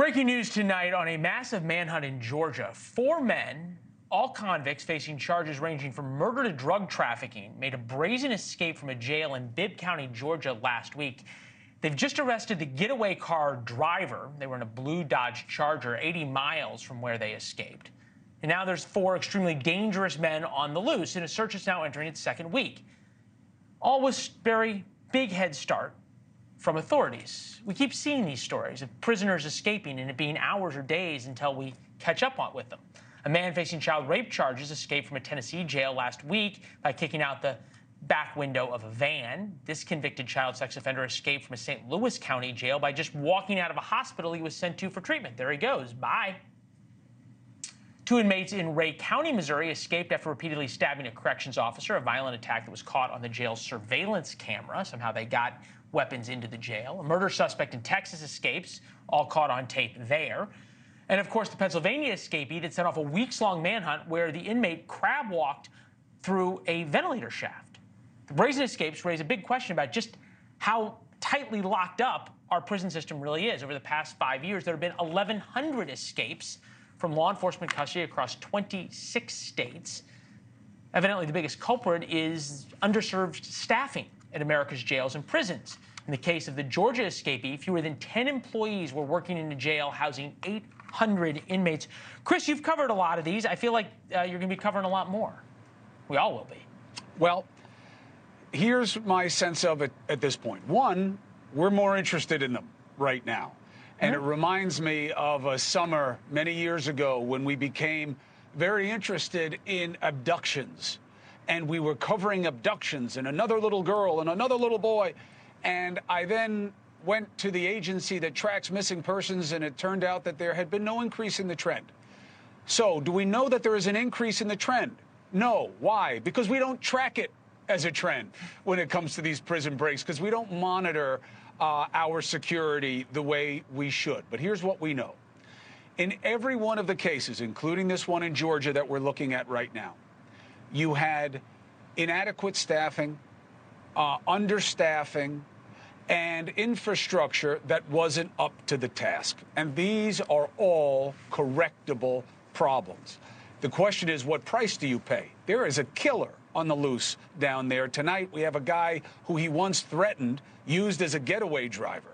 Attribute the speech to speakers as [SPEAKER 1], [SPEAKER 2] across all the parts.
[SPEAKER 1] Breaking news tonight on a massive manhunt in Georgia. 4 men, all convicts facing charges ranging from murder to drug trafficking, made a brazen escape from a jail in Bibb County, Georgia last week. They've just arrested the getaway car driver. They were in a blue Dodge Charger 80 miles from where they escaped. And now there's 4 extremely dangerous men on the loose, and a search is now entering its second week. All with very big head start from authorities. We keep seeing these stories of prisoners escaping and it being hours or days until we catch up with them. A man facing child rape charges escaped from a Tennessee jail last week by kicking out the back window of a van. This convicted child sex offender escaped from a St. Louis County jail by just walking out of a hospital he was sent to for treatment. There he goes. Bye. 2 inmates in Ray County, Missouri, escaped after repeatedly stabbing a corrections officer, a violent attack that was caught on the jail's surveillance camera. Somehow they got weapons into the jail. A murder suspect in Texas escapes, all caught on tape there. And, of course, the Pennsylvania escapee that set off a weeks-long manhunt where the inmate crab-walked through a ventilator shaft. The brazen escapes raise a big question about just how tightly locked up our prison system really is. Over the past 5 years, there have been 1,100 escapes from law enforcement custody across 26 states. Evidently, the biggest culprit is underserved staffing at America's jails and prisons. In the case of the Georgia escapee, fewer than 10 employees were working in a jail housing 800 inmates. Chris, you've covered a lot of these. I feel like you're going to be covering a lot more. We all will be.
[SPEAKER 2] Well, here's my sense of it at this point. One, we're more interested in them right now. And it reminds me of a summer many years ago when we became very interested in abductions. And we were covering abductions and another little girl and another little boy. And I then went to the agency that tracks missing persons, and it turned out that there had been no increase in the trend. So do we know that there is an increase in the trend? No. Why? Because we don't track it as a trend when it comes to these prison breaks, because we don't monitor our security the way we should. But here's what we know. In every one of the cases, including this one in Georgia that we're looking at right now, you had inadequate staffing, understaffing, and infrastructure that wasn't up to the task. And these are all correctable problems. The question is, what price do you pay? There is a killer on the loose down there. Tonight, we have a guy who he once threatened, used as a getaway driver.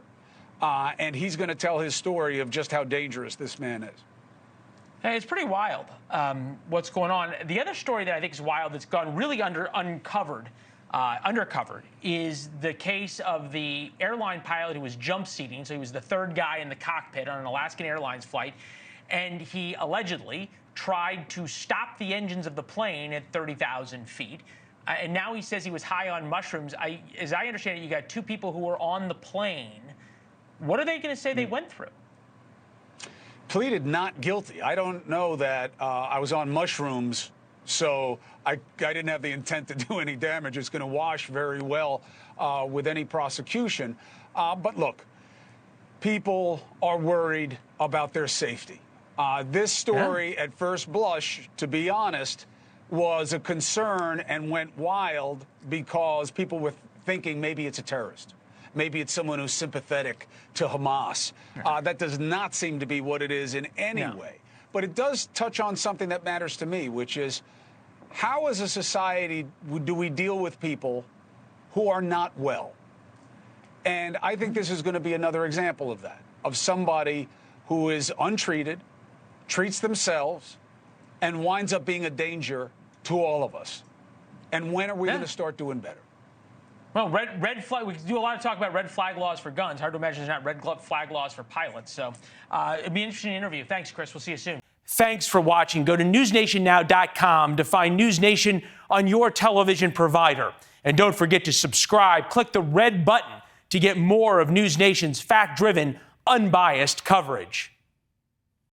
[SPEAKER 2] And he's going to tell his story of just how dangerous this man is.
[SPEAKER 1] Hey, it's pretty wild what's going on. The other story that I think is wild that's gone really undercovered is the case of the airline pilot who was jump seating. So he was the 3rd guy in the cockpit on an Alaskan Airlines flight. And he allegedly tried to stop the engines of the plane at 30,000 feet. And now he says he was high on mushrooms. As I understand it, you got 2 people who were on the plane. What are they going to say they went through?
[SPEAKER 2] Pleaded not guilty. I don't know that I was on mushrooms, so I didn't have the intent to do any damage. It's going to wash very well with any prosecution. But look, people are worried about their safety. This story, at first blush, to be honest, was a concern and went wild because people were thinking maybe it's a terrorist. Maybe it's someone who's sympathetic to Hamas. That does not seem to be what it is in any way. But it does touch on something that matters to me, which is how as a society do we deal with people who are not well? And I think this is going to be another example of that, of somebody who is untreated, treats themselves, and winds up being a danger to all of us. And when are we going to start doing better?
[SPEAKER 1] Well, red flag. We do a lot of talk about red flag laws for guns. Hard to imagine there's not red flag laws for pilots. So it'd be an interesting interview. Thanks, Chris. We'll see you soon. Thanks for watching. Go to newsnationnow.com to find NewsNation on your television provider. And don't forget to subscribe. Click the red button to get more of NewsNation's fact-driven, unbiased coverage.